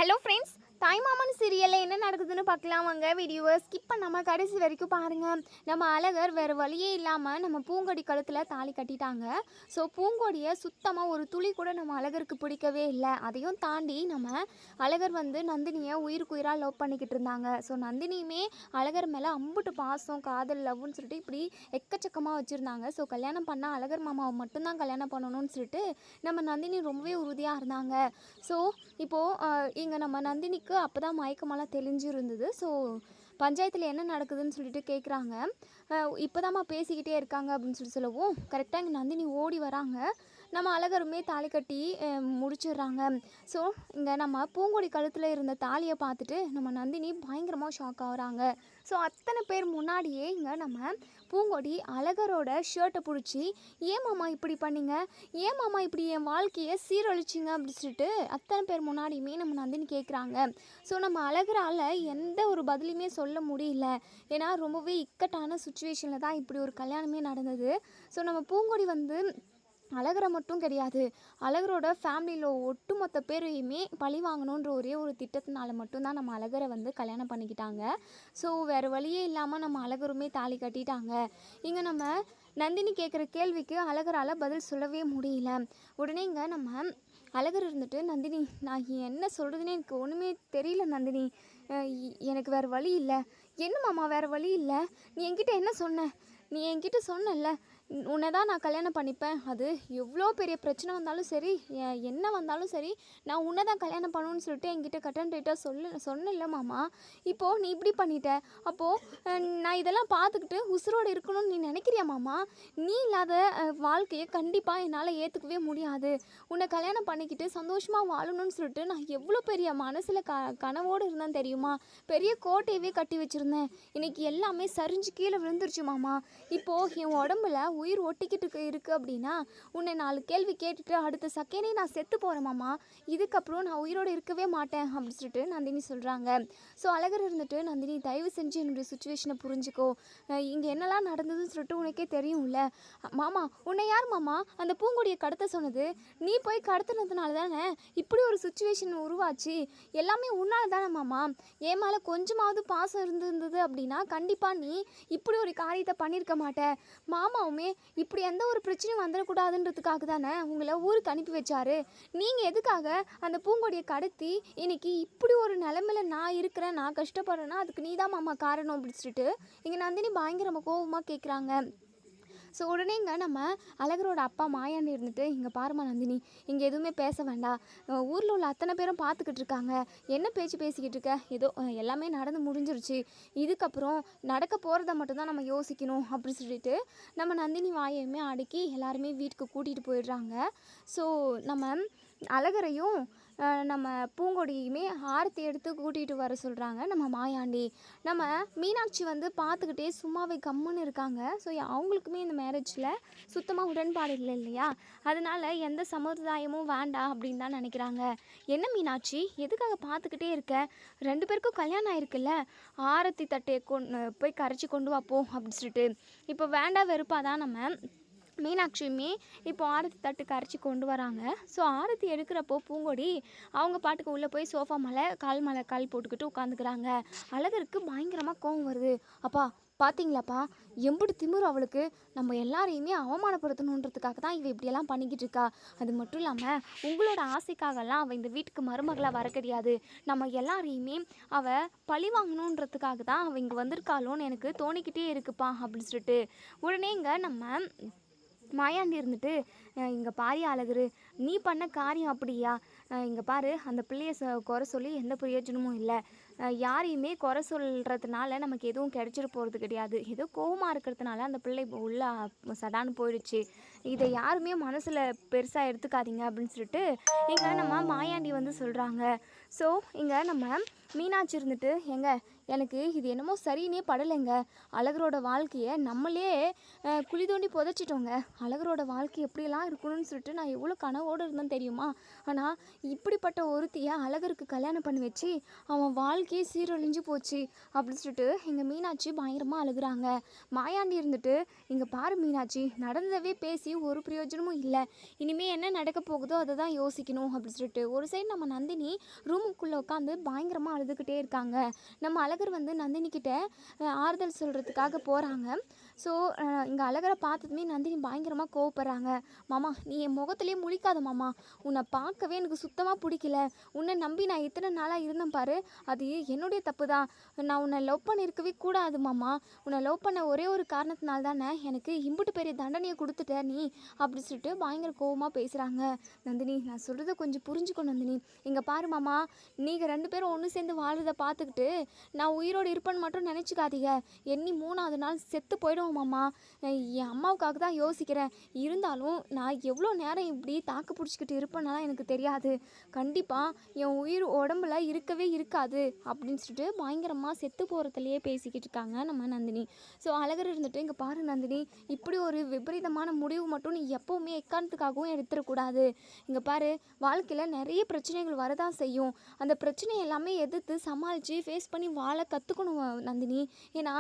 Hello friends, தாய்மாமன் சீரியலில் என்ன நடக்குதுன்னு பார்க்கலாம் வாங்க. வீடியோவை ஸ்கிப் பண்ணாமல் கடைசி வரைக்கும் பாருங்கள். நம்ம அழகர் வேறு வழியே இல்லாமல் நம்ம பூங்கொடி கழுத்தில் தாலி கட்டிட்டாங்க. ஸோ பூங்கொடியை சுத்தமாக ஒரு துளி கூட நம்ம அழகருக்கு பிடிக்கவே இல்லை. அதையும் தாண்டி நம்ம அழகர் நந்தினியை உயிருக்கு உயிராக லவ் பண்ணிக்கிட்டு இருந்தாங்க. ஸோ நந்தினியுமே அழகர் மேலே அம்புட்டு பாசம் காதல் லவ்னு சொல்லிட்டு இப்படி எக்கச்சக்கமாக வச்சுருந்தாங்க. ஸோ கல்யாணம் பண்ணால் அழகர் மாமாவை மட்டும்தான் கல்யாணம் பண்ணணும்னு சொல்லிட்டு நம்ம நந்தினி ரொம்பவே உறுதியாக இருந்தாங்க. ஸோ இப்போது இங்கே நம்ம நந்தினிக்கு அப்போ தான் மயக்கமெல்லாம் தெளிஞ்சிருந்தது. ஸோ பஞ்சாயத்தில் என்ன நடக்குதுன்னு சொல்லிட்டு கேட்குறாங்க. இப்போ பேசிக்கிட்டே இருக்காங்க அப்படின்னு சொல்லவும் கரெக்டாக இங்கே நந்தினி ஓடி வராங்க. நம்ம அழகருமே தாலி கட்டி முடிச்சிடுறாங்க. ஸோ இங்கே நம்ம பூங்கொடி கழுத்தில் இருந்த தாலியை பார்த்துட்டு நம்ம நந்தினி பயங்கரமாக ஷாக் ஆகுறாங்க. ஸோ அத்தனை பேர் முன்னாடியே இங்கே நம்ம பூங்கொடி அழகரோட ஷர்ட்டை பிடிச்சி, ஏன் மாமா இப்படி பண்ணிங்க, ஏன் மாமா இப்படி என் வாழ்க்கையை சீரழிச்சிங்க அப்படின்னு சொல்லிட்டு அத்தனை பேர் முன்னாடியுமே நம்ம நந்தினி கேட்குறாங்க. ஸோ நம்ம அழகரால் எந்த ஒரு பதிலுமே சொல்ல முடியல. ஏன்னா ரொம்பவே இக்கட்டான சுச்சுவேஷனில் தான் இப்படி ஒரு கல்யாணமே நடந்தது. ஸோ நம்ம பூங்கொடி அழகரை மட்டும் கிடையாது, அழகரோட ஃபேமிலியில் ஒட்டுமொத்த பேரையுமே பழி வாங்கணுன்ற ஒரே ஒரு திட்டத்தினால மட்டும்தான் நம்ம அழகரை கல்யாணம் பண்ணிக்கிட்டாங்க. ஸோ வேறு வழியே இல்லாமல் நம்ம அழகருமே தாலி கட்டிட்டாங்க. இங்கே நம்ம நந்தினி கேட்குற கேள்விக்கு அழகரால் பதில் சொல்லவே முடியல. உடனே இங்கே நம்ம அழகர் நந்தினி, நான் என்ன சொல்கிறதுனே எனக்கு ஒன்றுமே தெரியல நந்தினி, எனக்கு வேறு வழி இல்லை. என்ன மாமா வேறு வழி இல்லை, நீ என்கிட்ட என்ன சொன்ன, நீ என்கிட்ட சொன்னல உன்னை தான் நான் கல்யாணம் பண்ணிப்பேன், அது எவ்வளோ பெரிய பிரச்சனை வந்தாலும் சரி, என்ன வந்தாலும் சரி, நான் உன்னை தான் கல்யாணம் பண்ணணும்னு சொல்லிட்டு என்கிட்ட கட்டன் ரைட்டாக சொன்னல மாமா. இப்போது நீ இப்படி பண்ணிட்ட, அப்போது நான் இதெல்லாம் பார்த்துக்கிட்டு உசுரோடு இருக்கணும்னு நீ நினைக்கிறியா மாமா? நீ இல்லாத வாழ்க்கையை கண்டிப்பாக என்னால் ஏற்றுக்கவே முடியாது. உன்னை கல்யாணம் பண்ணிக்கிட்டு சந்தோஷமாக வாழணும்னு சொல்லிட்டு நான் எவ்வளோ பெரிய மனசில் கனவோடு இருந்தேன் தெரியுமா? பெரிய கோட்டையவே கட்டி வச்சுருந்தேன். இன்றைக்கி எல்லாமே சரிஞ்சு கீழே விழுந்துருச்சு மாமா. இப்போது என் உடம்புல உயிர் ஒட்டிக்கிட்டு இருக்குது அப்படின்னா உன்னை 4 கேள்வி கேட்டுட்டு அடுத்த செகண்டே நான் செத்து போகிறேன் மாமா. இதுக்கப்புறம் நான் உயிரோடு இருக்கவே மாட்டேன் அப்படின்னு சொல்லிட்டு நந்தினி சொல்கிறாங்க. ஸோ அழகர் நந்தினி தயவு செஞ்சு என்னுடைய சுச்சுவேஷனை புரிஞ்சுக்கோ, இங்கே என்னெல்லாம் நடந்ததுன்னு சொல்லிட்டு உனக்கே தெரியும்ல மாமா. உன்னை யார் மாமா அந்த பூங்கொடியை கடத்த சொன்னது? நீ போய் கடத்துனதுனால தானே இப்படி ஒரு சுச்சுவேஷன் உருவாச்சு. எல்லாமே உன்னால் தானே மாமா. என் மேலே கொஞ்சமாவது பாசம் இருந்தது அப்படின்னா கண்டிப்பாக நீ இப்படி ஒரு காரியத்தை பண்ணியிருக்க மாட்டேன். மாமாவுமே இப்படி எந்த ஒரு பிரச்சனையும் வந்துடக்கூடாதுன்றதுக்காக தானே உங்களை ஊருக்கு அனுப்பி வச்சாரு. நீங்கள் எதுக்காக அந்த பூங்கொடியை கடத்தி இன்னைக்கு இப்படி ஒரு நிலைமையில நான் இருக்கிறேன், நான் கஷ்டப்படுறேன்னா அதுக்கு நீ தான் மாமா காரணம் அப்படின்னு சொல்லிட்டு இங்கே நந்தினி பயங்கரமாக கோபமாக கேட்குறாங்க. ஸோ உடனே இங்கே நம்ம அழகரோட அப்பா மாயாண்டி இங்கே பாருமா நந்தினி, இங்கே எதுவுமே பேச வேண்டாம், ஊரில் உள்ள அத்தனை பேரும் பார்த்துக்கிட்டு இருக்காங்க, என்ன பேச்சு பேசிக்கிட்டு இருக்க, ஏதோ எல்லாமே நடந்து முடிஞ்சிருச்சு, இதுக்கப்புறம் நடக்க போகிறத மட்டும்தான் நம்ம யோசிக்கணும் அப்படின்னு சொல்லிட்டு நம்ம நந்தினி வாயையுமே அடக்கி எல்லாருமே வீட்டுக்கு கூட்டிகிட்டு போயிடுறாங்க. ஸோ நம்ம அழகரையும் நம்ம பூங்கொடியுமே ஆரத்தி எடுத்து கூட்டிகிட்டு வர சொல்கிறாங்க நம்ம மாயாண்டி. நம்ம மீனாட்சி பார்த்துக்கிட்டே சும்மாவே கம்முன்னு இருக்காங்க. ஸோ அவங்களுக்குமே இந்த மேரேஜில் சுத்தமாக உடன்பாடு இல்லை இல்லையா, அதனால் எந்த சமுதாயமும் வேண்டாம் அப்படின்னு தான் நினைக்கிறாங்க. என்ன மீனாட்சி எதுக்காக பார்த்துக்கிட்டே இருக்க, 2 பேருக்கும் கல்யாணம் ஆயிருக்குல்ல, ஆரத்தி தட்டையை போய் கரைச்சி கொண்டு வாப்போம் அப்படின்னு சொல்லிட்டு இப்போ வேண்டாம் வெறுப்பாக தான் நம்ம மீனாட்சியுமே இப்போ ஆரத்தி தட்டு கரைச்சி கொண்டு வராங்க. ஸோ ஆரத்தி எடுக்கிறப்போ பூங்கொடி அவங்க பாட்டுக்கு உள்ளே போய் சோஃபா மேலே கால் போட்டுக்கிட்டு உட்காந்துக்கிறாங்க. அழகருக்கு பயங்கரமாக கோவம் வருது. அப்பா பார்த்தீங்களாப்பா, எம்புடு திமிரு அவளுக்கு, நம்ம எல்லாரையுமே அவமானப்படுத்தணுன்றதுக்காக தான் இவ இப்படியெல்லாம் பண்ணிக்கிட்டு இருக்கா. அது மட்டும் இல்லாமல் உங்களோட ஆசைக்காகலாம் அவள் இந்த வீட்டுக்கு மருமகளாக வர கிடையாது. நம்ம எல்லாரையுமே அவள் பழி வாங்கணுன்றதுக்காக தான் அவள் இங்கே வந்திருக்காளோன்னு எனக்கு தோணிக்கிட்டே இருக்குப்பா அப்படின்னு சொல்லிட்டு உடனே இங்கே நம்ம மாயாண்டி இங்கே பாரி அழகரு, நீ பண்ண காரியம் அப்படியா, இங்கே பாரு அந்த பிள்ளையை குறை சொல்லி எந்த பிரயோஜனமும் இல்லை. யாரையுமே குறை சொல்கிறதுனால நமக்கு எதுவும் கிடைச்சிட்டு போகிறது கிடையாது. ஏதோ கோவமாக இருக்கிறதுனால அந்த பிள்ளை உள்ள சடான்னு போயிடுச்சு. இதை யாருமே மனசில் பெருசாக எடுத்துக்காதீங்க அப்படின்னு சொல்லிட்டு இங்கே நம்ம மாயாண்டி சொல்கிறாங்க. ஸோ இங்கே நம்ம மீனாட்சி எனக்கு இது என்னமோ சரின்னே படலைங்க. அழகரோட வாழ்க்கையை நம்மளே குழி தோண்டி புதைச்சிட்டோங்க. அழகரோட வாழ்க்கை எப்படியெல்லாம் இருக்கணும்னு சொல்லிட்டு நான் எவ்வளோ கனவோடு இருந்தேன் தெரியுமா. ஆனால் இப்படிப்பட்ட ஒருத்தியை அழகருக்கு கல்யாணம் பண்ணி வச்சு அவன் வாழ்க்கையே சீரழிஞ்சு போச்சு அப்படின்னு சொல்லிட்டு எங்கள் மீனாட்சி பயங்கரமாக அழுகுறாங்க. மாயாண்டி இங்கே பாரு மீனாட்சி, நடந்ததவே பேசி பேசி ஒரு பிரயோஜனமும் இல்லை. இனிமேல் என்ன நடக்க போகுதோ அதை தான் யோசிக்கணும் அப்படின்னு சொல்லிட்டு ஒரு சைடு நம்ம நந்தினி ரூமுக்குள்ளே உட்காந்து பயங்கரமாக அழுதுகிட்டே இருக்காங்க. நம்ம அழகர் வந்து நந்தினி கிட்ட ஆறுதல் சொல்கிறதுக்காக போகிறாங்க. ஸோ இங்கே அழகரை பார்த்ததுமே நந்தினி பயங்கரமாக கோவப்படுறாங்க. மாமா நீ என் முகத்திலே முழிக்காத மாமா, உன்னை பார்க்கவே எனக்கு சுத்தமாக பிடிக்கல. உன்னை நம்பி நான் இத்தனை நாளாக இருந்தேன் பாரு, அது என்னுடைய தப்பு தான். நான் உன்னை லவ் பண்ணியிருக்கவே கூடாது மாமா. உன்னை லவ் பண்ண ஒரே ஒரு காரணத்தினால தானே எனக்கு இம்புட்டு பெரிய தண்டனையை கொடுத்துட்ட நீ அப்படி சொல்லிட்டு பயங்கர கோவமாக பேசுகிறாங்க. நந்தினி நான் சொல்கிறத கொஞ்சம் புரிஞ்சுக்கோ நந்தினி. இங்கே பாரு மாமா, நீங்கள் 2 பேரும் ஒன்று சேர்ந்து வாழ்றதை பார்த்துக்கிட்டு நான் உயிரோடு இருப்பேன்னு மட்டும் நினச்சிக்காதீங்க. எண்ணி 3ஆவது நாள் செத்து போயிடுவோம் மாமா. என் அம்மாவுக்காக தான் யோசிக்கிறேன். இருந்தாலும் நான் எவ்வளோ நேரம் இப்படி தாக்கு பிடிச்சிக்கிட்டு இருப்பேனாலாம் எனக்கு தெரியாது. கண்டிப்பாக என் உயிர் உடம்புல இருக்கவே இருக்காது அப்படின்னு சொல்லிட்டு பயங்கரமாக செத்து போகிறதுலையே பேசிக்கிட்டு இருக்காங்க நம்ம நந்தினி. ஸோ அழகர் இருந்துட்டு இங்கே பாரு நந்தினி, இப்படி ஒரு விபரீதமான முடிவு மட்டும் நீ எப்போவுமே எக்காரணத்துக்காகவும் எடுத்துடக்கூடாது. இங்கே பாரு, வாழ்க்கையில் நிறைய பிரச்சனைகள் வரதான் செய்யும். அந்த பிரச்சனை எல்லாமே எதிர்த்து சமாளித்து ஃபேஸ் பண்ணி வாழ கற்றுக்கணும் நந்தினி. ஏன்னா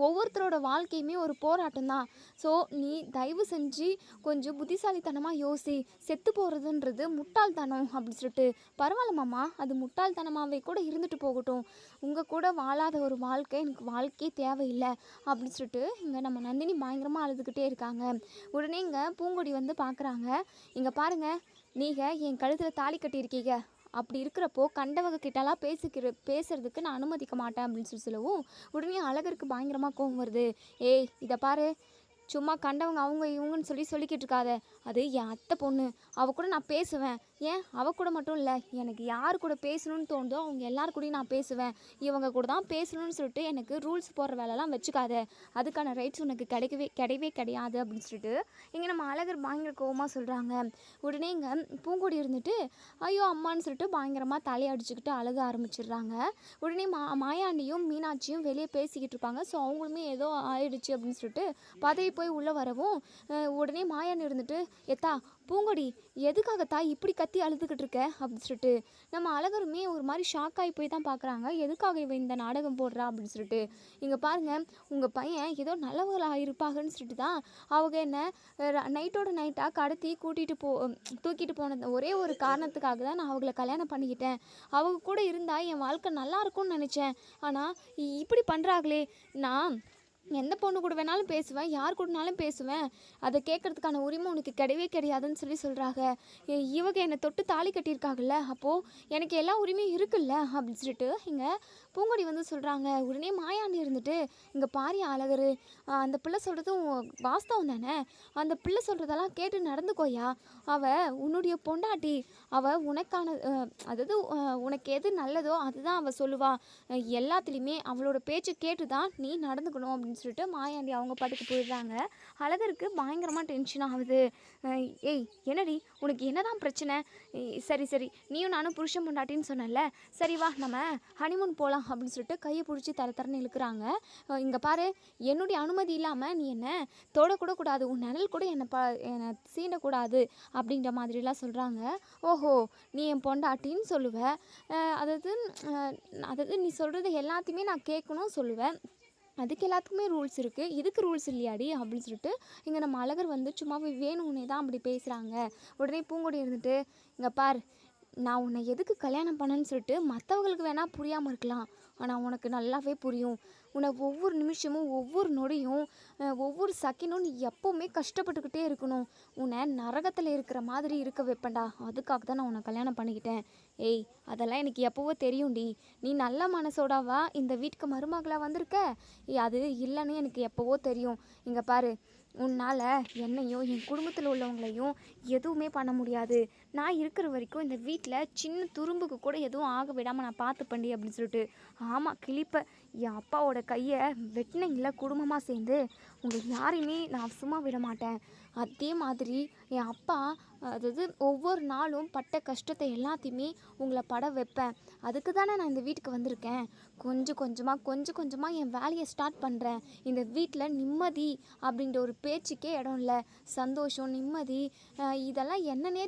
ஒவ்வொருத்தரோட வாழ்க்கையுமே ஒரு போராட்டம் தான். ஸோ நீ தயவு செஞ்சு கொஞ்சம் புத்திசாலித்தனமாக யோசி. செத்து போகிறதுன்றது முட்டாள்தனம் அப்படின்னு சொல்லிட்டு. பரவாயில்ல மாமா, அது முட்டாள்தனமாகவே கூட இருந்துட்டு போகட்டும். உங்கள் கூட வாழாத ஒரு வாழ்க்கை எனக்கு வாழ்க்கையே தேவையில்லை அப்படின்னு சொல்லிட்டு இங்கே நம்ம நந்தினி பயங்கரமாக அழுதுகிட்டே இருக்காங்க. உடனே இங்கே பூங்கொடி வந்து பார்க்குறாங்க. இங்கே பாருங்கள், நீங்கள் என் கழுத்தில் தாலி கட்டியிருக்கீங்க. அப்படி இருக்கிறப்போ கண்டவங்க கிட்டலாம் பேசுறதுக்கு நான் அனுமதிக்க மாட்டேன் அப்படின்னு சொல்லவும் உடனே அழகருக்கு பயங்கரமாக கோவம் வருது. ஏய் இதை பாரு, சும்மா கண்டவங்க அவங்க இவங்கன்னு சொல்லிக்கிட்டு இருக்காத. அது என் அத்தை பொண்ணு, அவள் கூட நான் பேசுவேன். ஏன் அவள் கூட மட்டும் இல்லை, எனக்கு யார் கூட பேசணும்னு தோணுதோ அவங்க எல்லாரு கூடயும் நான் பேசுவேன். இவங்க கூட தான் பேசணும்னு சொல்லிட்டு எனக்கு ரூல்ஸ் போடுற வேலைலாம் வச்சுக்காத. அதுக்கான ரைட்ஸ் உனக்கு கிடையவே கிடையாது அப்படின்னு சொல்லிட்டு இங்கே நம்ம அழகர் பயங்கர கோவமாக சொல்கிறாங்க. உடனே இங்கே பூங்கொடி இருந்துட்டு ஐயோ அம்மான்னு சொல்லிட்டு பயங்கரமாக தலையடிச்சுக்கிட்டு அழுக ஆரம்பிச்சிடுறாங்க. உடனே மாயாண்டியும் மீனாட்சியும் வெளியே பேசிக்கிட்டு இருப்பாங்க. ஸோ அவங்களுமே ஏதோ ஆயிடுச்சு அப்படின்னு சொல்லிட்டு பதவி போய் உள்ளே வரவும் உடனே மாயாண்டி இருந்துட்டு எத்தா பூங்கொடி எதுக்காகத்தா இப்படி கத்தி அழுதுகிட்டு இருக்க அப்படின்னு சொல்லிட்டு நம்ம அழகருமே ஒரு மாதிரி ஷாக் ஆகி போய் தான் பார்க்குறாங்க. எதுக்காக இவன் இந்த நாடகம் போடுறா அப்படின்னு சொல்லிட்டு. இங்கே பாருங்கள், உங்கள் பையன் ஏதோ நல்லவர்களாக இருப்பாங்கன்னு சொல்லிட்டு தான் அவங்க என்ன நைட்டோட நைட்டாக கடத்தி தூக்கிட்டு போன ஒரே ஒரு காரணத்துக்காக தான் நான் அவங்கள கல்யாணம் பண்ணிக்கிட்டேன். அவங்க கூட இருந்தால் என் வாழ்க்கை நல்லா இருக்கும்னு நினச்சேன். ஆனால் இப்படி பண்ணுறாங்களே, நான் எந்த பொண்ணு கூட வேணாலும் பேசுவேன், யார் கூடனாலும் பேசுவேன். அதை கேட்குறதுக்கான உரிமை உனக்கு கிடையாதுன்னு சொல்கிறாங்க. இவங்க என்னை தொட்டு தாலி கட்டியிருக்காங்கல்ல, அப்போது எனக்கு எல்லா உரிமையும் இருக்குல்ல அப்படின்னு சொல்லிட்டு இங்கே பூங்கொடி வந்து சொல்கிறாங்க. உடனே மாயாண்டி இருந்துட்டு இங்கே பாரி அழகர், அந்த பிள்ளை சொல்கிறதும் வாஸ்தவம் தானே, அந்த பிள்ளை சொல்கிறதெல்லாம் கேட்டு நடந்துக்கோயா. அவள் உன்னுடைய பொண்டாட்டி, அவள் உனக்கான அதாவது உனக்கு எது நல்லதோ அதுதான் அவள் சொல்லுவா. எல்லாத்துலேயுமே அவளோட பேச்சு கேட்டு தான் நீ நடந்துக்கணும் அப்படின்னு சொல்லிட்டு மாயாண்டி அவங்க பாட்டுக்கு போயிடுறாங்க. அழகருக்கு பயங்கரமாக டென்ஷன் ஆகுது. ஏய் என்னடி உனக்கு என்னதான் பிரச்சனை? சரி நீயும் நானும் புருஷன் பொண்டாட்டின்னு சொன்னல, சரி வா நம்ம ஹனிமூன் போகலாம் அப்படின்னு சொல்லிட்டு கையை பிடிச்சி தரன்னு இழுக்கிறாங்க. இங்கே பாரு, என்னுடைய அனுமதி இல்லாமல் நீ என்ன தொடக்கூட கூடாது, உன் நிழல் கூட என்னை சீண்டக்கூடாது அப்படின்ற மாதிரிலாம் சொல்கிறாங்க. ஓஹோ நீ என் பொண்டாட்டின்னு சொல்லுவேன், அதாவது நீ சொல்கிறது எல்லாத்தையுமே நான் கேட்கணும் சொல்லுவேன், அதுக்கு எல்லாத்துக்குமே ரூல்ஸ் இருக்குது, இதுக்கு ரூல்ஸ் இல்லையாடி அப்படின்னு சொல்லிட்டு இங்கே நம்ம அழகர் வந்து சும்மாவே வேணும்னே தான் அப்படி பேசுகிறாங்க. உடனே பூங்கொடி இருந்துட்டு இங்கே பார், நான் உன்னை எதுக்கு கல்யாணம் பண்ணேன்னு சொல்லிட்டு மற்றவங்களுக்கு வேணால் புரியாமல் இருக்கலாம், ஆனால் உனக்கு நல்லாவே புரியும். உன்னை ஒவ்வொரு நிமிஷமும் ஒவ்வொரு நொடியும் ஒவ்வொரு செகண்டும் நீ எப்போவுமே கஷ்டப்பட்டுக்கிட்டே இருக்கணும். உன்னை நரகத்தில் இருக்கிற மாதிரி இருக்க வைப்பேன்டா, அதுக்காக தான் நான் உன்னை கல்யாணம் பண்ணிக்கிட்டேன். ஏய் அதெல்லாம் எனக்கு எப்போவோ தெரியும்டி, நீ நல்ல மனசோடாவா இந்த வீட்டுக்கு மருமகளாக வந்திருக்க, அது இல்லைன்னு எனக்கு எப்போவோ தெரியும். இங்கே பாரு, உன்னால் என்னையும் என் குடும்பத்தில் உள்ளவங்களையும் எதுவுமே பண்ண முடியாது. நான் இருக்கிற வரைக்கும் இந்த வீட்டில் சின்ன துரும்புக்கு கூட எதுவும் ஆக விடாமல் நான் பார்த்துப்பண்டி அப்படின்னு சொல்லிட்டு. ஆமாம் கிளிப்ப, என் அப்பாவோட கையை வெட்டினீங்கள குடும்பமாக சேர்ந்து, உங்கள் யாரையுமே நான் சும்மா விட மாட்டேன். அதே மாதிரி என் அப்பா அதாவது ஒவ்வொரு நாளும் பட்ட கஷ்டத்தை எல்லாத்தையுமே உங்களை பட வைப்பேன். அதுக்கு தானே நான் இந்த வீட்டுக்கு வந்திருக்கேன். கொஞ்சம் கொஞ்சமாக என் வேலையை ஸ்டார்ட் பண்ணுறேன். இந்த வீட்டில் நிம்மதி அப்படின்ற ஒரு பேச்சுக்கே இடம் இல்லை. சந்தோஷம், நிம்மதி இதெல்லாம் என்னன்னே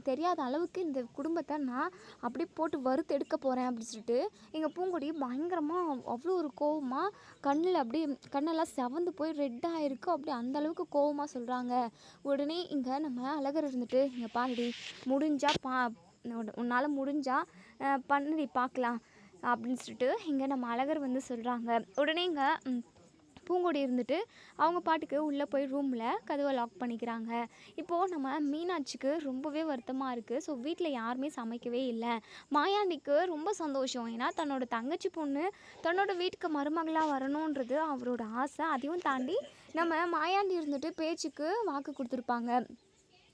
தெரியாத அளவுக்கு இந்த குடும்பத்தை நான் அப்படியே போட்டு வறுத்து எடுக்க போகிறேன் அப்படின்னு சொல்லிட்டு எங்கள் பூங்கொடி பயங்கரமாக அவ்வளோ ஒரு கோவமாக கண்ணில் அப்படியே கண்ணெல்லாம் செவந்து போய் ரெட்டாக இருக்குது. அப்படியே அந்தளவுக்கு கோவமாக சொல்கிறாங்க. உடனே இங்கே நம்ம அழகர் இருந்துட்டு, இங்கே பாருடி, முடிஞ்சா உன்னால் முடிஞ்சா பண்ணுடி பார்க்கலாம் அப்படின்னு சொல்லிட்டு இங்கே நம்ம அழகர் வந்து சொல்கிறாங்க. உடனே இங்கே பூங்கொடி இருந்துட்டு அவங்க பாட்டுக்கு உள்ளே போய் ரூமில் கதவை லாக் பண்ணிக்கிறாங்க. இப்போது நம்ம மீனாட்சிக்கு ரொம்பவே வருத்தமாக இருக்குது. ஸோ வீட்டில் யாருமே சமைக்கவே இல்லை. மாயாண்டிக்கு ரொம்ப சந்தோஷம். ஏன்னா தன்னோட தங்கச்சி பொண்ணு தன்னோட வீட்டுக்கு மருமகளாக வரணுன்றது அவரோட ஆசை. அதையும் தாண்டி நம்ம மாயாண்டி இருந்துட்டு பேச்சுக்கு வாக்கு கொடுத்துருப்பாங்க.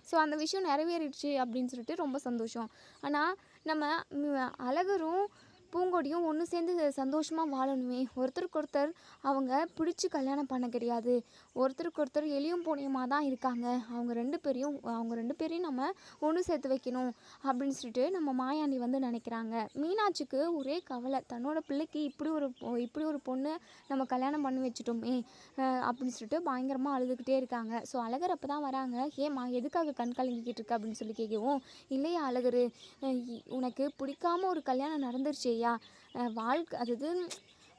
ஸோ அந்த விஷயம் நிறைவேறிடுச்சு அப்படின்னு சொல்லிட்டு ரொம்ப சந்தோஷம். ஆனால் நம்ம அழகரும் பூங்கொடியும் ஒன்று சேர்ந்து சந்தோஷமாக வாழணுமே. ஒருத்தருக்கு அவங்க பிடிச்சி கல்யாணம் பண்ண கிடையாது. ஒருத்தருக்கு எளியும் பூனையுமாக தான் இருக்காங்க. அவங்க ரெண்டு பேரையும் நம்ம ஒன்று சேர்த்து வைக்கணும் அப்படின்னு சொல்லிட்டு நம்ம மாயாண்டி வந்து நினைக்கிறாங்க. மீனாட்சிக்கு ஒரே கவலை, தன்னோட பிள்ளைக்கு இப்படி ஒரு பொண்ணு நம்ம கல்யாணம் பண்ணி வச்சுட்டோமே அப்படின்னு சொல்லிட்டு பயங்கரமாக அழுதுகிட்டே இருக்காங்க. ஸோ அழகர் அப்போ தான் வராங்க. ஏம்மா எதுக்காக கண் கலங்கிக்கிட்டு இருக்கு அப்படின்னு சொல்லி கேட்கவும், இல்லையா அழகர், உனக்கு பிடிக்காம ஒரு கல்யாணம் நடந்துருச்சேயா, வாழ்க்கை அதாவது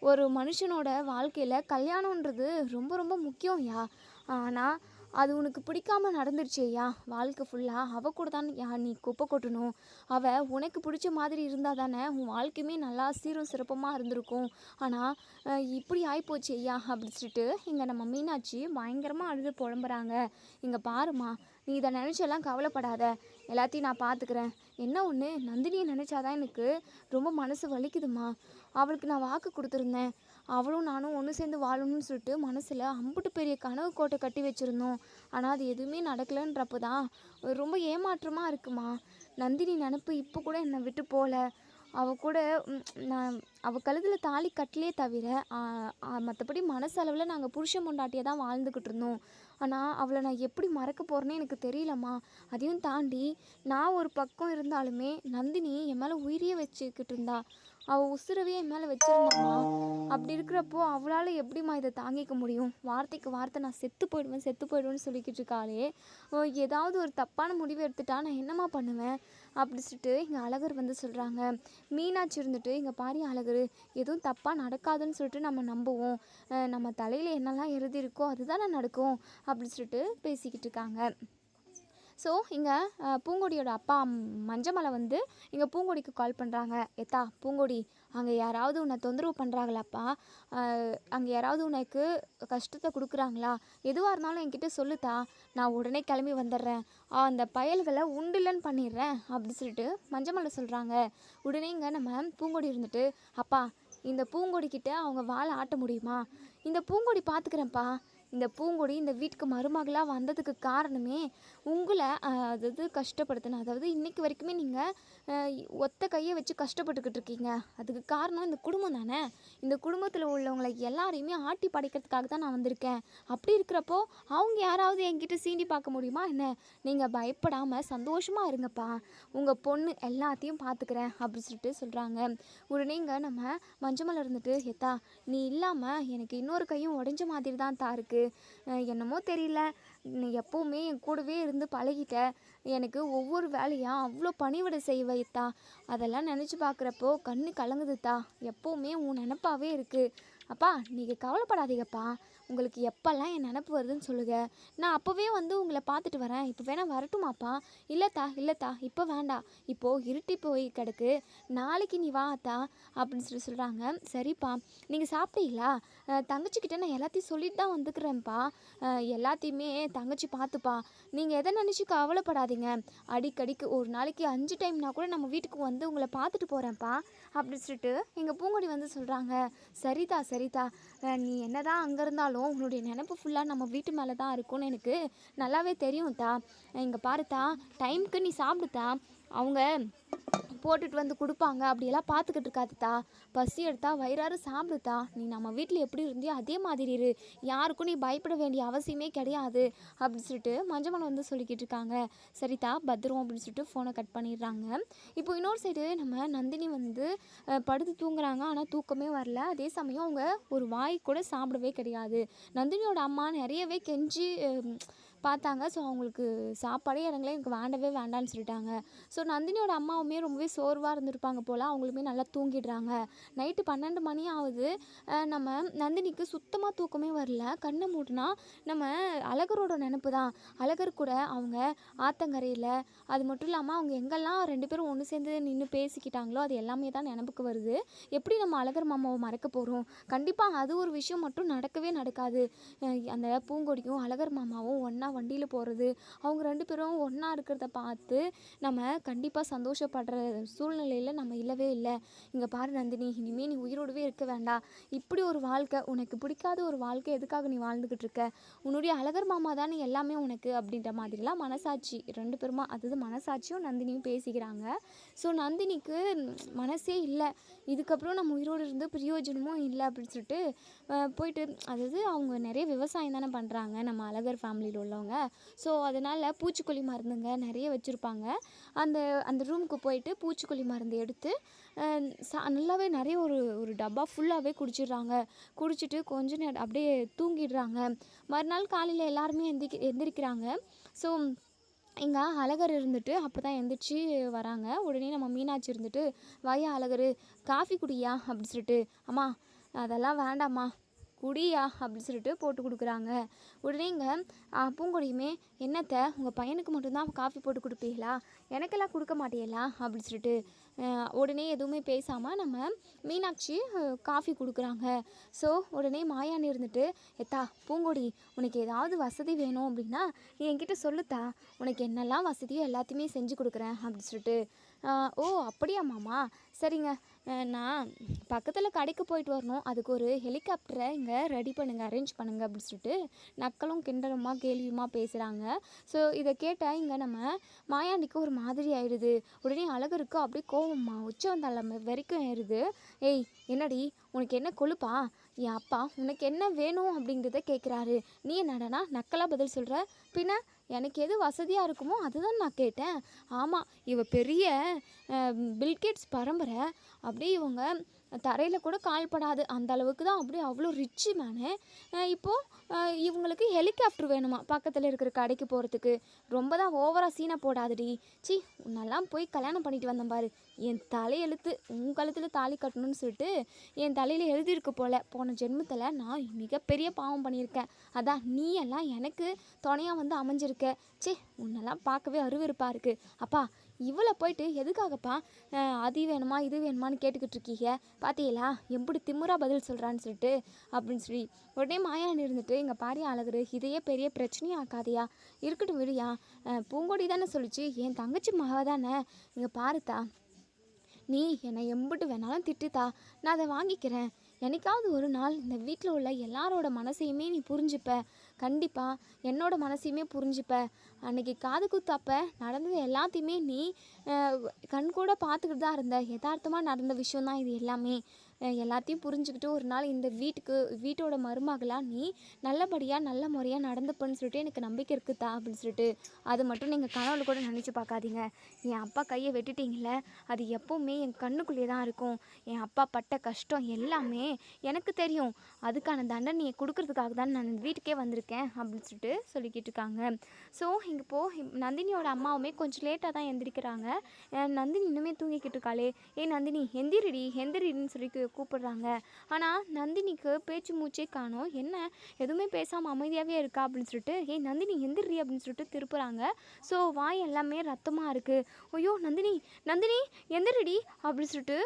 ஒரு மனுஷனோட வாழ்க்கையில் கல்யாணன்றது ரொம்ப ரொம்ப முக்கியம்யா. ஆனால் அது உனக்கு பிடிக்காம நடந்துருச்சேயா, வாழ்க்கை ஃபுல்லாக அவள் கூட தான் நீ குப்பை கொட்டணும். அவள் உனக்கு பிடிச்ச மாதிரி இருந்தால் தானே உன் வாழ்க்கையுமே நல்லா சீரும் சிறப்பமாக இருந்திருக்கும். ஆனால் இப்படி ஆகிப்போச்சேயா அப்படின்னு சொல்லிட்டு இங்கே நம்ம மீனாட்சி பயங்கரமாக அழுது புலம்புறாங்க. இங்கே பாருமா, நீ இதை நினச்செல்லாம் கவலைப்படாத, எல்லாத்தையும் நான் பார்த்துக்கிறேன். என்ன ஒன்று, நந்தினியை நினச்சாதான் எனக்கு ரொம்ப மனசு வலிக்குதுமா. அவளுக்கு நான் வாக்கு கொடுத்துருந்தேன். அவளும் நானும் ஒன்று சேர்ந்து வாழணும்னு சொல்லிட்டு மனசில் அம்புட்டு பெரிய கனவு கோட்டை கட்டி வச்சுருந்தோம். ஆனால் அது எதுவுமே நடக்கலைன்றப்போ தான் ரொம்ப ஏமாற்றமாக இருக்குமா. நந்தினி நினப்பு இப்போ கூட என்னை விட்டு போகல. அவள் கூட நான் அவள் கழுத்தில் தாலி கட்டலே தவிர மற்றபடி மனசளவில் நாங்கள் புருஷன் பொண்டாட்டியை தான் வாழ்ந்துக்கிட்டு இருந்தோம். ஆனால் அவளை நான் எப்படி மறக்க போகிறேன்னே எனக்கு தெரியலம்மா. அதையும் தாண்டி நான் ஒரு பக்கம் இருந்தாலுமே நந்தினி என் மேலே உயிரியே வச்சுக்கிட்டு இருந்தா. அவள் உசுரவே என் மேலே வச்சுருந்தாம்மா. அப்படி இருக்கிறப்போ அவளால் எப்படிம்மா இதை தாங்கிக்க முடியும். வார்த்தைக்கு வார்த்தை நான் செத்து போயிடுவேன்னு சொல்லிக்கிட்டு இருக்காளே. ஏதாவது ஒரு தப்பான முடிவு எடுத்துட்டா நான் என்னம்மா பண்ணுவேன் அப்படி சொல்லிட்டு இங்கே அழகர் வந்து சொல்கிறாங்க. மீனாட்சி இருந்துட்டு, இங்கே பாரு அழகர், எதுவும் தப்பாக நடக்காதுன்னு சொல்லிட்டு நம்ம நம்புவோம். நம்ம தலையில் என்னெல்லாம் எழுதியிருக்கோ அதுதானே நடக்கும் அப்படி சொல்லிட்டு பேசிக்கிட்டு இருக்காங்க. ஸோ இங்கே பூங்கொடியோட அப்பா மஞ்சமலை வந்து இங்கே பூங்கொடிக்கு கால் பண்ணுறாங்க. ஏத்தா பூங்கொடி, அங்கே யாராவது உன்னை தொந்தரவு பண்ணுறாங்களாப்பா, அங்கே யாராவது உனக்கு கஷ்டத்தை கொடுக்குறாங்களா, எதுவாக இருந்தாலும் என்கிட்ட சொல்லுத்தா, நான் உடனே கிளம்பி வந்துடுறேன், அந்த பயல்களை உண்டில்லன்னு பண்ணிடுறேன் அப்படி சொல்லிட்டு மஞ்சமலை சொல்கிறாங்க. உடனே இங்கே நம்ம பூங்கொடி இருந்துட்டு, அப்பா இந்த பூங்கொடிக்கிட்ட அவங்க வாழை ஆட்ட முடியுமா, இந்த பூங்கொடி பார்த்துக்கிறேன்ப்பா. இந்த பூங்கொடி இந்த வீட்டுக்கு மருமகளாக வந்ததுக்கு காரணமே உங்களை அதாவது கஷ்டப்படுத்தின, அதாவது இன்றைக்கி வரைக்குமே நீங்கள் ஒத்த கையை வச்சு கஷ்டப்பட்டுக்கிட்டு இருக்கீங்க. அதுக்கு காரணம் இந்த குடும்பம் தானே. இந்த குடும்பத்தில் உள்ளவங்களை எல்லாரையுமே ஆட்டி படைக்கிறதுக்காக தான் நான் வந்திருக்கேன். அப்படி இருக்கிறப்போ அவங்க யாராவது என்கிட்ட சீண்டி பார்க்க முடியுமா என்ன? நீங்கள் பயப்படாமல் சந்தோஷமாக இருங்கப்பா, உங்கள் பொண்ணு எல்லாத்தையும் பார்த்துக்கிறேன் அப்படி சொல்லிட்டு சொல்கிறாங்க. உடனே இங்கே நம்ம மஞ்சமலை இருந்துட்டு, ஏத்தா நீ இல்லாமல் எனக்கு இன்னொரு கையும் உடஞ்ச மாதிரி தான் தா இருக்குது. என்னமோ தெரியல, நீ எப்போவுமே என் கூடவே இருந்து பழகிட்ட. எனக்கு ஒவ்வொரு வேலையாக அவ்வளோ பணிவிடை செய்வைத்தா. அதெல்லாம் நினச்சி பார்க்குறப்போ கண்ணு கலங்குதுத்தா. எப்போவுமே உன் நினப்பாவே இருக்குது. அப்பா நீங்கள் கவலைப்படாதீங்கப்பா, உங்களுக்கு எப்போல்லாம் என் நினப்பு வருதுன்னு சொல்லுங்கள், நான் அப்போவே வந்து உங்களை பார்த்துட்டு வரேன். இப்போ வேணால் வரட்டுமாப்பா? இல்லைத்தா இப்போ வேண்டாம், இப்போது இருட்டி போய் கிடக்கு, நாளைக்கு நீ வாத்தா அப்படின்னு சொல்கிறாங்க. சரிப்பா, நீங்கள் சாப்பிட்டீங்களா? தங்கச்சிக்கிட்ட நான் எல்லாத்தையும் சொல்லிட்டு தான் வந்துக்கிறேன்ப்பா. எல்லாத்தையுமே தங்கச்சி பார்த்துப்பா, நீங்கள் எதை நினச்சி கவலைப்படாதீங்க. அடிக்கடிக்கு ஒரு நாளைக்கு 5 டைம்னா கூட நம்ம வீட்டுக்கு வந்து உங்களை பார்த்துட்டு போகிறேன்ப்பா அப்படி சொல்லிட்டு எங்கள் பூங்கொடி வந்து சொல்கிறாங்க. சரிதா, நீ என்னதான் அங்கே இருந்தாலும் உன்னுடைய நினப்பு ஃபுல்லாக நம்ம வீட்டு மேலே தான் இருக்கும்னு எனக்கு நல்லாவே தெரியும்தா. இங்கே பாருத்தா, டைமுக்கு நீ சாப்பிடுத்தா. அவங்க போட்டுட்டு வந்து கொடுப்பாங்க, அப்படியெல்லாம் பார்த்துக்கிட்டு இருக்காதுதா. பசி எடுத்தா வயிறாறு சாப்பிடுதா. நீ நம்ம வீட்டில் எப்படி இருந்தியோ அதே மாதிரி இரு, யாருக்கும் நீ பயப்பட வேண்டிய அவசியமே கிடையாது அப்படின்னு சொல்லிட்டு மஞ்சமன் வந்து சொல்லிக்கிட்டு இருக்காங்க. சரிதா பத்திரம் அப்படின்னு சொல்லிட்டு ஃபோனை கட் பண்ணிடுறாங்க. இப்போ இன்னொரு சைடு நம்ம நந்தினி வந்து படுத்து தூங்குறாங்க. ஆனால் தூக்கமே வரல. அதே சமயம் அவங்க ஒரு வாய் கூட சாப்பிடவே கிடையாது. நந்தினியோட அம்மா நிறையவே கெஞ்சி பார்த்தாங்க. ஸோ அவங்களுக்கு சாப்பாடே இறங்கல, எனக்கு வேண்டவே வேண்டான்னு சொல்லிட்டாங்க. ஸோ நந்தினியோட அம்மாவுமே ரொம்பவே சோர்வாக இருந்திருப்பாங்க போல். அவங்களுமே நல்லா தூங்கிடுறாங்க. நைட்டு 12 மணி ஆகுது. நம்ம நந்தினிக்கு சுத்தமாக தூக்கமே வரல. கண்ணை மூடினா நம்ம அழகரோட நினப்பு தான். அழகர் கூட அவங்க ஆத்தங்கரையில், அது மட்டும் இல்லாமல் அவங்க எங்கெல்லாம் 2 பேரும் ஒன்று சேர்ந்து நின்று பேசிக்கிட்டாங்களோ அது எல்லாமே தான் நினப்புக்கு வருது. எப்படி நம்ம அழகர் மாமாவை மறக்க போகிறோம்? கண்டிப்பாக அது ஒரு விஷயம் மட்டும் நடக்கவே நடக்காது. அந்த பூங்கொடியும் அழகர் மாமாவும் ஒன்றா வண்டியில் போகிறது, அவங்க 2 பேரும் ஒன்றா இருக்கிறத பார்த்து நம்ம கண்டிப்பாக சந்தோஷப்படுற சூழ்நிலையில் நம்ம இல்லவே இல்லை. இங்கே பாரு நந்தினி, இனிமேல் நீ உயிரோடவே இருக்க வேண்டாம். இப்படி ஒரு வாழ்க்கை, உனக்கு பிடிக்காத ஒரு வாழ்க்கை எதுக்காக நீ வாழ்ந்துக்கிட்டு இருக்க? உன்னுடைய அழகர் மாமா தானே எல்லாமே உனக்கு அப்படின்ற மாதிரிலாம் மனசாட்சி 2 பேருமா, அதாவது மனசாட்சியும் நந்தினியும் பேசிக்கிறாங்க. ஸோ நந்தினிக்கு மனசே இல்லை, இதுக்கப்புறம் நம்ம உயிரோடு இருந்து பிரயோஜனமும் இல்லை அப்படின்னு சொல்லிட்டு போயிட்டு, அதாவது அவங்க நிறைய விவசாயம் தானே பண்ணுறாங்க நம்ம அழகர் ஃபேமிலியில் உள்ளவங்க. ஸோ அதனால் பூச்சிக்கொல்லி மருந்துங்க நிறைய வச்சுருப்பாங்க. அந்த அந்த ரூமுக்கு போயிட்டு பூச்சிக்கொல்லி மருந்து எடுத்து நல்லாவே நிறைய ஒரு ஒரு டப்பா ஃபுல்லாகவே குடிச்சிடுறாங்க. குடிச்சிட்டு கொஞ்ச நேரம் அப்படியே தூங்கிடுறாங்க. மறுநாள் காலையில் எல்லாருமே எந்திரிக்கிறாங்க. ஸோ இங்கே அழகர் இருந்துட்டு அப்போ தான் எந்திரிச்சு வராங்க. உடனே நம்ம மீனாட்சி இருந்துட்டு, வாயா அழகர், காஃபி குடியா அப்படின்னு சொல்லிட்டு, அம்மா அதெல்லாம் வேண்டாம்மா குடியா அப்படின்னு சொல்லிட்டு போட்டு கொடுக்குறாங்க. உடனே இங்கே பூங்கொடியுமே, என்னத்தை உங்கள் பையனுக்கு மட்டும்தான் காஃபி போட்டு கொடுப்பீங்களா, எனக்கெல்லாம் கொடுக்க மாட்டீங்களா அப்படின்னு சொல்லிட்டு உடனே எதுவுமே பேசாமல் நம்ம மீனாட்சி காஃபி கொடுக்குறாங்க. ஸோ உடனே மாயாண்டி இருந்துட்டு, எத்தா பூங்கொடி, உனக்கு ஏதாவது வசதி வேணும் அப்படின்னா நீ என்கிட்ட சொல்லுத்தா, உனக்கு என்னெல்லாம் வசதியோ எல்லாத்தையுமே செஞ்சு கொடுக்குறேன் அப்படின்னு சொல்லிட்டு. ஓ அப்படியா மாமா, சரிங்க, நான் பக்கத்தில் கடைக்கு போயிட்டு வரணும், அதுக்கு ஒரு ஹெலிகாப்டரை இங்கே ரெடி பண்ணுங்கள், அரேஞ்ச் பண்ணுங்கள் அப்படின்னு சொல்லிட்டு நக்கலும் கிண்டலுமா கேள்வியுமா பேசுகிறாங்க. ஸோ இதை கேட்டால் இங்கே நம்ம மாயாண்டிக்கு ஒரு மாதிரி ஆயிடுது. உடனே அழகருக்கு அப்படியே கோவமா உச்சந்தலை வரைக்கும் ஏறுது. ஏய் என்னடி, உனக்கு என்ன கொழுப்பா? என் அப்பா உனக்கு என்ன வேணும் அப்படிங்கிறத கேட்குறாரு, நீ என்னடனா நக்கலாக பதில் சொல்கிற? பின்ன எனக்கு எது வசதியாக இருக்குமோ அதுதான் நான் கேட்டேன். ஆமாம், இவ பெரிய பில்கேட்ஸ் பரம்பரை, அப்படியே இவங்க தரையில் கூட கால்படாது அந்த அளவுக்கு தான், அப்படியே அவ்வளோ ரிச்சு மேனு. இப்போது இவங்களுக்கு ஹெலிகாப்டர் வேணுமா பக்கத்தில் இருக்கிற கடைக்கு போகிறதுக்கு. ரொம்ப தான் ஓவராக சீனை போடாதடி. சி, உன்னெல்லாம் போய் கல்யாணம் பண்ணிட்டு வந்தேன் பாரு, என் தலையெழுத்து உன் கழுத்தில் தாலி கட்டணும்னு சொல்லிட்டு என் தலையில் எழுதியிருக்கு போல். போன ஜென்மத்தில் நான் மிகப்பெரிய பாவம் பண்ணியிருக்கேன், அதான் நீ எல்லாம் எனக்கு துணையாக வந்து அமைஞ்சிருக்க. சி, உன்னெல்லாம் பார்க்கவே அருவருப்பாக இருக்குது. அப்பா இவ்வளோ போயிட்டு எதுக்காகப்பா அது வேணுமா இது வேணுமான்னு கேட்டுக்கிட்டு இருக்கீங்க, பார்த்தீங்களா எப்படி திமுறா பதில் சொல்கிறான்னு சொல்லிட்டு அப்படின்னு சொல்லி. உடனே மாயாண்டி இருந்துட்டு, இங்கே பாரியா அழகரு, இதையே பெரிய பிரச்சனையாக ஆக்காதையா, இருக்கட்டும் விடியா, பூங்கொடி தானே சொல்லிச்சு, என் தங்கச்சி மக தானே, இங்கே பாருத்தா, நீ என்னை எம்பிட்டு வேணாலும் திட்டுத்தா, நான் அதை வாங்கிக்கிறேன். என்னைக்காவது ஒரு நாள் இந்த வீட்டில் உள்ள எல்லாரோட மனசையுமே நீ புரிஞ்சுப்ப, கண்டிப்பாக என்னோட மனசையுமே புரிஞ்சுப்ப. அன்றைக்கி காது குத்தப்ப நடந்தது எல்லாத்தையுமே நீ கண்கூட பார்த்துக்கிட்டு தான் இருந்த, யதார்த்தமாக நடந்த விஷயந்தான் இது எல்லாமே. எல்லாத்தையும் புரிஞ்சுக்கிட்டு ஒரு நாள் இந்த வீட்டோட மருமகளாக நீ நல்லபடியாக நல்ல முறையாக நடந்துப்பன்னு சொல்லிட்டு எனக்கு நம்பிக்கை இருக்குதா அப்படின்னு சொல்லிட்டு. அது மட்டும் நீங்கள் கனவுல கூட நினச்சி பார்க்காதீங்க. என் அப்பா கையை வெட்டிட்டீங்களே, அது எப்போவுமே என் கண்ணுக்குள்ளேயே தான் இருக்கும். என் அப்பா பட்ட கஷ்டம் எல்லாமே எனக்கு தெரியும். அதுக்கான தண்டனையை கொடுக்கறதுக்காக தான் நான் இந்த வீட்டுக்கே வந்திருக்கேன் அப்படின்னு சொல்லிட்டு சொல்லிக்கிட்டு இருக்காங்க. ஸோ இப்போது நந்தினியோட அம்மாவுமே கொஞ்சம் லேட்டாக தான் எந்திரிக்கிறாங்க. நந்தினி இன்னுமே தூங்கிக்கிட்டு இருக்காளே, நந்தினி எந்திரின்னு சொல்லி கூப்பிடுறாங்க. ஆனால் நந்தினிக்கு பேச்சு மூச்சே காணோம். என்ன எதுவுமே பேசாமல் அமைதியாகவே இருக்கா அப்படின்னு சொல்லிட்டு, நந்தினி எந்திரி அப்படின்னு சொல்லிட்டு திருப்புறாங்க. ஸோ வாய் எல்லாமே ரத்தமாக இருக்குது. ஐயோ நந்தினி எந்திரிடி அப்படின்னு சொல்லிட்டு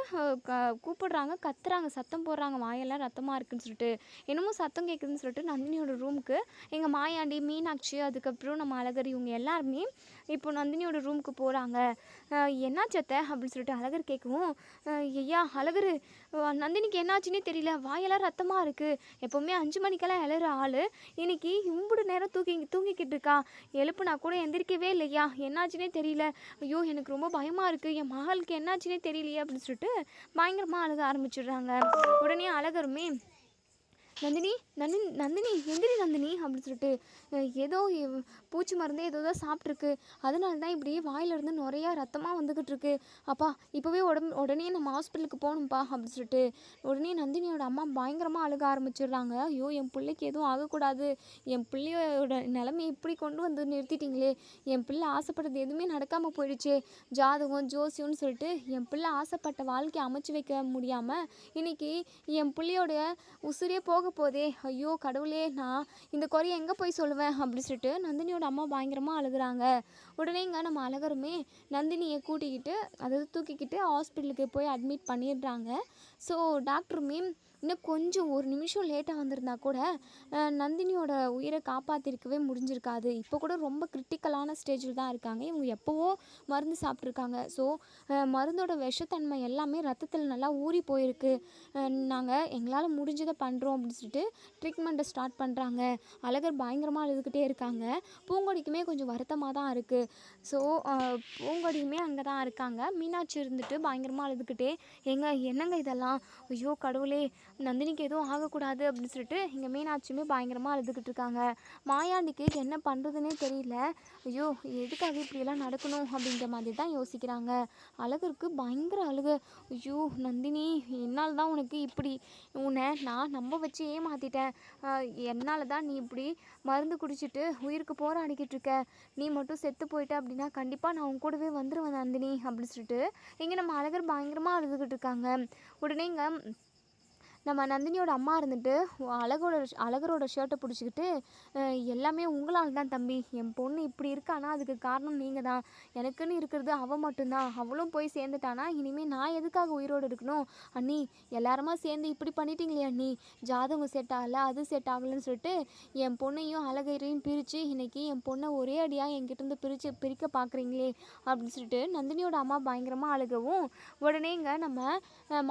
கூப்பிடுறாங்க, கத்துறாங்க, சத்தம் போடுறாங்க, வாயெல்லாம் ரத்தமாக இருக்குன்னு சொல்லிட்டு. என்னமோ சத்தம் கேட்குதுன்னு சொல்லிட்டு நந்தினியோட ரூமுக்கு எங்கள் மாயாண்டி, மீனாட்சி, அதுக்கப்புறம் நம்ம அழகர், இவங்க எல்லாருமே இப்போ நந்தினியோட ரூமுக்கு போகிறாங்க. என்னாச்சு அத்தை அப்படின்னு சொல்லிட்டு அழகர் கேட்கவும், ஐயா அழகர், நந்தினிக்கு என்னாச்சுன்னே தெரியல, வாயெல்லாம் ரத்தமாக இருக்குது. எப்போவுமே 5 மணிக்கெல்லாம் எழுற ஆள் இன்னைக்கு இம்புடு நேரம் தூங்கிக்கிட்டு இருக்கா. எழுப்புனா கூட எந்திரிக்கவே இல்லையா, என்னாச்சுன்னே தெரியல. ஐயோ எனக்கு ரொம்ப பயமாக இருக்குது, என் மகளுக்கு என்னாச்சுன்னே தெரியலையே அப்படின்னு சொல்லிட்டு பயங்கரமாக அழுக ஆரம்பிச்சிடுறாங்க. உடனே அழகருமே, நந்தினி நந்தினி நந்தினி எந்திரி நந்தினி அப்படின்னு சொல்லிட்டு, ஏதோ பூச்சி மருந்தே ஏதோ தான் சாப்பிட்ருக்கு, அதனால தான் இப்படி வாயிலிருந்து நிறையா ரத்தமாக வந்துக்கிட்டு இருக்கு. அப்பா இப்போவே உடனே நம்ம ஹாஸ்பிட்டலுக்கு போகணும்ப்பா அப்படின்னு சொல்லிட்டு உடனே நந்தினியோட அம்மா பயங்கரமாக அழுக ஆரம்பிச்சிடுறாங்க. ஐயோ என் பிள்ளைக்கு எதுவும் ஆகக்கூடாது, என் பிள்ளையோட நிலைமையை இப்படி கொண்டு வந்து நிறுத்திட்டீங்களே, என் பிள்ளை ஆசைப்பட்டது எதுவுமே நடக்காமல் போயிடுச்சே, ஜாதகம் ஜோசியம்னு சொல்லிட்டு என் பிள்ளை ஆசைப்பட்ட வாழ்க்கையை அமைச்சு வைக்க முடியாமல் இன்னைக்கு என் பிள்ளையோட உசுரே போக போதே, ஐயோ கடவுளே, நான் இந்த குறையை எங்கே போய் சொல்லுவேன் அப்படி சொல்லிட்டு நந்தினியோட அம்மா பயங்கரமாக அழுகுறாங்க. உடனேங்க நம்ம அழகருமே நந்தினியை கூட்டிக்கிட்டு, அதாவது தூக்கிக்கிட்டு ஹாஸ்பிட்டலுக்கு போய் அட்மிட் பண்ணிடுறாங்க. ஸோ டாக்டருமே இன்னும் கொஞ்சம் ஒரு நிமிஷம் லேட்டாக வந்திருந்தா கூட நந்தினியோட உயிரை காப்பாற்றிருக்கவே முடிஞ்சிருக்காது. இப்போ கூட ரொம்ப கிரிட்டிக்கலான ஸ்டேஜில் தான் இருக்காங்க. இவங்க எப்போவோ மருந்து சாப்பிட்ருக்காங்க. ஸோ மருந்தோட விஷத்தன்மை எல்லாமே ரத்தத்தில் நல்லா ஊறி போயிருக்கு. நாங்கள் எங்களால் முடிஞ்சதை பண்ணுறோம் அப்படின்னு சொல்லிட்டு ட்ரீட்மெண்ட்டை ஸ்டார்ட் பண்ணுறாங்க. அழகர் பயங்கரமாக அழுதுகிட்டே இருக்காங்க. பூங்கொடிக்குமே கொஞ்சம் வருத்தமாக தான் இருக்குது. ஸோ பூங்கொடியுமே அங்கே தான் இருக்காங்க. மீனாட்சி இருந்துட்டு பயங்கரமாக அழுதுகிட்டே, என்னங்க இதெல்லாம், ஐயோ கடவுளே, நந்தினிக்கு எதுவும் ஆகக்கூடாது அப்படின்னு சொல்லிட்டு இங்கே மீனாட்சியுமே பயங்கரமாக அழுதுகிட்டு இருக்காங்க. மாயாண்டிக்கு என்ன பண்ணுறதுனே தெரியல. ஐயோ எதுக்காக இப்படியெல்லாம் நடக்கணும் அப்படின்ற மாதிரி தான் யோசிக்கிறாங்க. அழகருக்கு பயங்கர அழுக. ஐயோ நந்தினி, என்னால் தான் உனக்கு இப்படி, உன்னை நான் நம்ப வச்சு ஏமாற்றிட்டேன், என்னால் தான் நீ இப்படி மருந்து குடிச்சிட்டு உயிருக்கு போராடிக்கிட்டு இருக்க, நீ மட்டும் செத்து போயிட்ட அப்படின்னா கண்டிப்பாக நான் உன் கூடவே வந்துடுவேன் நந்தினி அப்படின்னு சொல்லிட்டு இங்கே நம்ம அழகர் பயங்கரமாக அழுதுகிட்டு இருக்காங்க. உடனே இங்கே நம்ம நந்தினியோட அம்மா இருந்துட்டு அழகரோட ஷர்ட்டை பிடிச்சிக்கிட்டு, எல்லாமே உங்களால் தான் தம்பி, என் பொண்ணு இப்படி இருக்கானா அதுக்கு காரணம் நீங்கள் தான், எனக்குன்னு இருக்கிறது அவள் மட்டும்தான், அவளும் போய் சேர்ந்துட்டானா இனிமேல் நான் எதுக்காக உயிரோடு இருக்கணும், அண்ணி எல்லாருமா சேர்ந்து இப்படி பண்ணிட்டீங்களே அண்ணி, ஜாதகம் செட் ஆகலை அது செட் ஆகலைன்னு சொல்லிட்டு என் பொண்ணையும் அழகையும் பிரித்து இன்றைக்கி என் பொண்ணை ஒரே அடியாக என்கிட்டேருந்து பிரிக்க பார்க்குறீங்களே அப்படின்னு சொல்லிட்டு நந்தினியோட அம்மா பயங்கரமாக அழுகவும், உடனே இங்கே நம்ம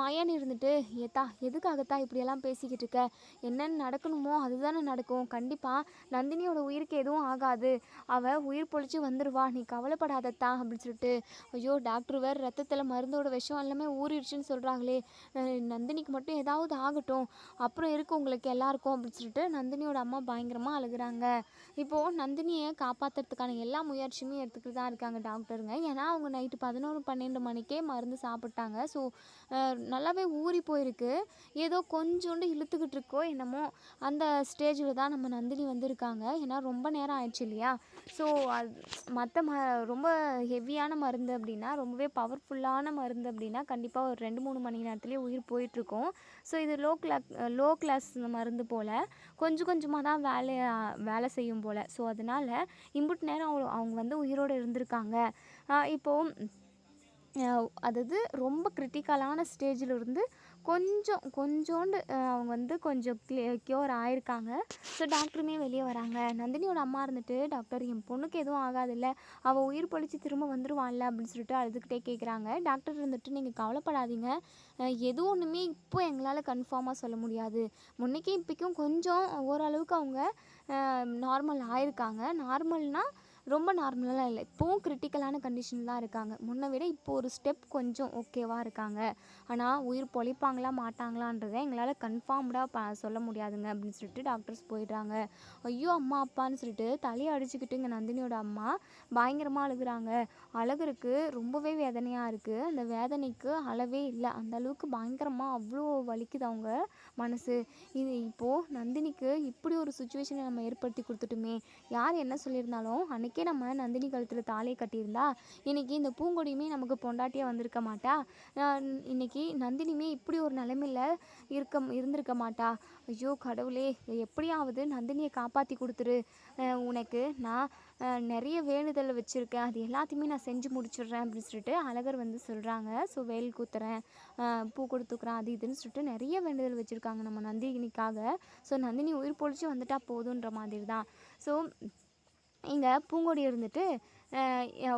மாயான்னு இருந்துட்டு, ஏத்தா எதுக்காகத்தான் இப்படியெல்லாம் பேசிக்கிட்டு இருக்க, என்னென்னு நடக்கணுமோ அதுதானே நடக்கும், கண்டிப்பாக நந்தினியோட உயிருக்கு எதுவும் ஆகாது, அவள் உயிர் பொழிச்சு வந்துடுவா, நீ கவலைப்படாதத்தா அப்படின்னு சொல்லிட்டு, ஐயோ டாக்டர் வேறு ரத்தத்தில் மருந்தோட விஷம் எல்லாமே ஊறிடுச்சுன்னு சொல்கிறாங்களே, நந்தினிக்கு மட்டும் ஏதாவது ஆகட்டும், அப்புறம் இருக்கு உங்களுக்கு எல்லாருக்கும் அப்படின்னு சொல்லிட்டு நந்தினியோட அம்மா பயங்கரமாக அழுகுறாங்க. இப்போது நந்தினியை காப்பாற்றுறதுக்கான எல்லா முயற்சியுமே எடுத்துக்கிட்டு தான் இருக்காங்க டாக்டருங்க. ஏன்னா அவங்க நைட்டு 11-12 மணிக்கே மருந்து சாப்பிட்டாங்க. ஸோ நல்லாவே ஊறி போயிருக்கு, ஏதோ கொஞ்சோண்டு இழுத்துக்கிட்டு இருக்கோ என்னமோ அந்த ஸ்டேஜில் தான் நம்ம நந்தினி வந்திருக்காங்க. ஏன்னா ரொம்ப நேரம் ஆயிடுச்சு இல்லையா. ஸோ அது மற்ற ரொம்ப ஹெவியான மருந்து அப்படின்னா, ரொம்பவே பவர்ஃபுல்லான மருந்து அப்படின்னா கண்டிப்பாக ஒரு 2-3 மணி நேரத்துலேயே உயிர் போயிட்டுருக்கோம். ஸோ இது லோ கிளாஸ் மருந்து போல் கொஞ்சம் கொஞ்சமாக தான் வேலை செய்யும் போல். ஸோ அதனால் இம்புட்டு நேரம் அவங்க வந்து உயிரோடு இருந்திருக்காங்க. இப்போது அதாவது ரொம்ப கிரிட்டிக்கலான ஸ்டேஜில் இருந்து கொஞ்சோண்டு அவங்க வந்து கொஞ்சம் க்யூர் ஆயிருக்காங்க. ஸோ டாக்டருமே வெளியே வராங்க. நந்தினியோட அம்மா இருந்துட்டு, டாக்டர் என் பொண்ணுக்கு எதுவும் ஆகாதில்ல, அவள் உயிர் பொழிச்சு திரும்ப வந்துடுவாள்ல அப்படின்னு சொல்லிட்டு அழுதுகிட்டே கேட்குறாங்க. டாக்டர் இருந்துட்டு, நீங்கள் கவலைப்படாதீங்க, எது ஒன்றுமே இப்போ எங்களால் கன்ஃபார்மாக சொல்ல முடியாது, முன்னைக்கும் இப்போக்கும் கொஞ்சம் ஓரளவுக்கு அவங்க நார்மல் ஆயிருக்காங்க. நார்மல்னால் ரொம்ப நார்மலாக இல்லை, இப்போவும் கிரிட்டிக்கலான கண்டிஷன் தான் இருக்காங்க, முன்னை விட இப்போ ஒரு ஸ்டெப் கொஞ்சம் ஓகேவாக இருக்காங்க, ஆனால் உயிர் பொழைப்பாங்களா மாட்டாங்களான்றதை எங்களால் கன்ஃபார்ம்டாக சொல்ல முடியாதுங்க அப்படின்னு சொல்லிட்டு டாக்டர்ஸ் போயிடுறாங்க. ஐயோ அம்மா அப்பான்னு சொல்லிட்டு தலையை அடிச்சுக்கிட்டு இங்கே நந்தினியோட அம்மா பயங்கரமாக அழுகுறாங்க. அழகருக்கு ரொம்பவே வேதனையாக இருக்குது. அந்த வேதனைக்கு அளவே இல்லை, அந்த அளவுக்கு பயங்கரமாக அவ்வளோ வலிக்குது அவங்க மனசு. இப்போது நந்தினிக்கு இப்படி ஒரு சுச்சுவேஷனை நம்ம ஏற்படுத்தி கொடுத்துட்டுமே, யார் என்ன சொல்லியிருந்தாலும் அன்றைக்கே நம்ம நந்தினி கழுத்தில் தாலியை கட்டியிருந்தா இன்றைக்கி இந்த பூங்கொடியுமே நமக்கு பொண்டாட்டியாக வந்திருக்க மாட்டா, இன்றைக்கி நந்தினியுமே இப்படி ஒரு நிலைமையில் இருந்திருக்க மாட்டா. ஐயோ கடவுளே, எப்படியாவது நந்தினியை காப்பாற்றி கொடுத்துரு, உனக்கு நான் நிறைய வேண்டுதல் வச்சுருக்கேன், அது எல்லாத்தையுமே நான் செஞ்சு முடிச்சிடுறேன் அப்படின்னு சொல்லிட்டு அழகர் வந்து சொல்கிறாங்க. ஸோ வேல் கூத்துறேன், பூ கொடுத்துக்குறேன், அது இதுன்னு சொல்லிட்டு நிறைய வேண்டுதல் வச்சுருக்காங்க நம்ம நந்தினிக்காக. ஸோ நந்தினி உயிர் பொழிச்சு வந்துட்டால் போதுன்ற மாதிரி தான். ஸோ இங்கே பூங்கொடி இருந்துட்டு,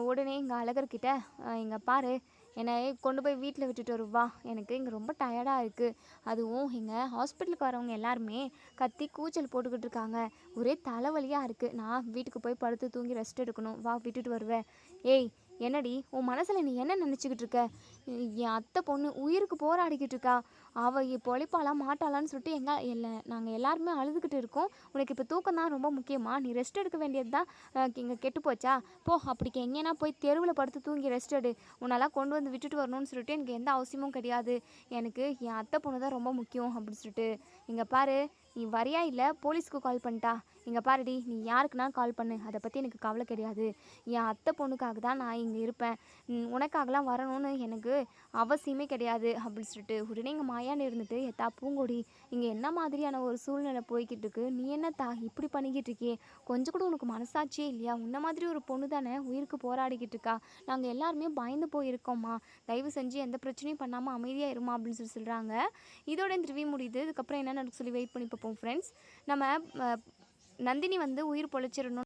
உடனே எங்கள் அழகர்கிட்ட இங்கே பாரு என்னை கொண்டு போய் வீட்டில் விட்டுட்டு வருவா, எனக்கு இங்கே ரொம்ப டயர்டாக இருக்குது, அதுவும் இங்கே ஹாஸ்பிட்டலுக்கு வரவங்க எல்லாருமே கத்தி கூச்சல் போட்டுக்கிட்டு இருக்காங்க, ஒரே தலைவலியாக இருக்குது, நான் வீட்டுக்கு போய் படுத்து தூங்கி ரெஸ்ட் எடுக்கணும், வா விட்டுட்டு வருவேன். ஏய் என்னடி உன் மனசில் நீ என்ன நினச்சிக்கிட்டு இருக்க? என் அத்தை பொண்ணு உயிருக்கு போராடிக்கிட்டு இருக்கா, அவள் பொழைப்பாளா மாட்டாளான்னு சொல்லிட்டு நாங்கள் எல்லாருமே அழுதுகிட்டு இருக்கோம். உனக்கு இப்போ தூக்கம் தான் ரொம்ப முக்கியமா? நீ ரெஸ்ட் எடுக்க வேண்டியது தான் இங்கே கெட்டு போச்சா? போ அப்படிக்கு எங்கேனா போய் தெருவில் படுத்து தூங்கி ரெஸ்ட் எடு, உன்னெல்லாம் கொண்டு வந்து விட்டுட்டு வரணும்னு சொல்லிட்டு எனக்கு எந்த அவசியமும் கிடையாது, எனக்கு என் அத்தை பொண்ணு தான் ரொம்ப முக்கியம் அப்படின்னு சொல்லிட்டு. இங்கே பாரு நீ வரியா இல்லை போலீஸ்க்கு கால் பண்ணிட்டா, இங்கே பாருடி நீ யாருக்குன்னா கால் பண்ணு, அதை பற்றி எனக்கு கவலை கிடையாது, என் அத்தை பொண்ணுக்காக தான் நான் இங்கே இருப்பேன், உனக்காகலாம் வரணும்னு எனக்கு அவசியமே கிடையாது அப்படின்னு சொல்லிட்டு. உடனே எங்கள் மாயான்னு இருந்துட்டு, ஏத்தா பூங்கொடி இங்கே என்ன மாதிரியான ஒரு சூழ்நிலை போய்கிட்டு இருக்கு, நீ என்னத்தா இப்படி பண்ணிக்கிட்டு இருக்கியே, கொஞ்சம் கூட உனக்கு மனசாட்சியே இல்லையா, உன்ன மாதிரி ஒரு பொண்ணு தானே உயிருக்கு போராடிக்கிட்டு இருக்கா, நாங்கள் எல்லாருமே பயந்து போயிருக்கோம்மா, தயவு செஞ்சு எந்த பிரச்சனையும் பண்ணாமல் அமைதியாக இருமா அப்படின்னு சொல்லி சொல்கிறாங்க. இதோட இந்த ரிவ்யூ முடியுது. இதுக்கப்புறம் என்ன நடக்கு சொல்லி வெயிட் பண்ணி பார்ப்போம் ஃப்ரெண்ட்ஸ். நம்ம நந்தினி வந்து உயிர் பொழைச்சிடணும்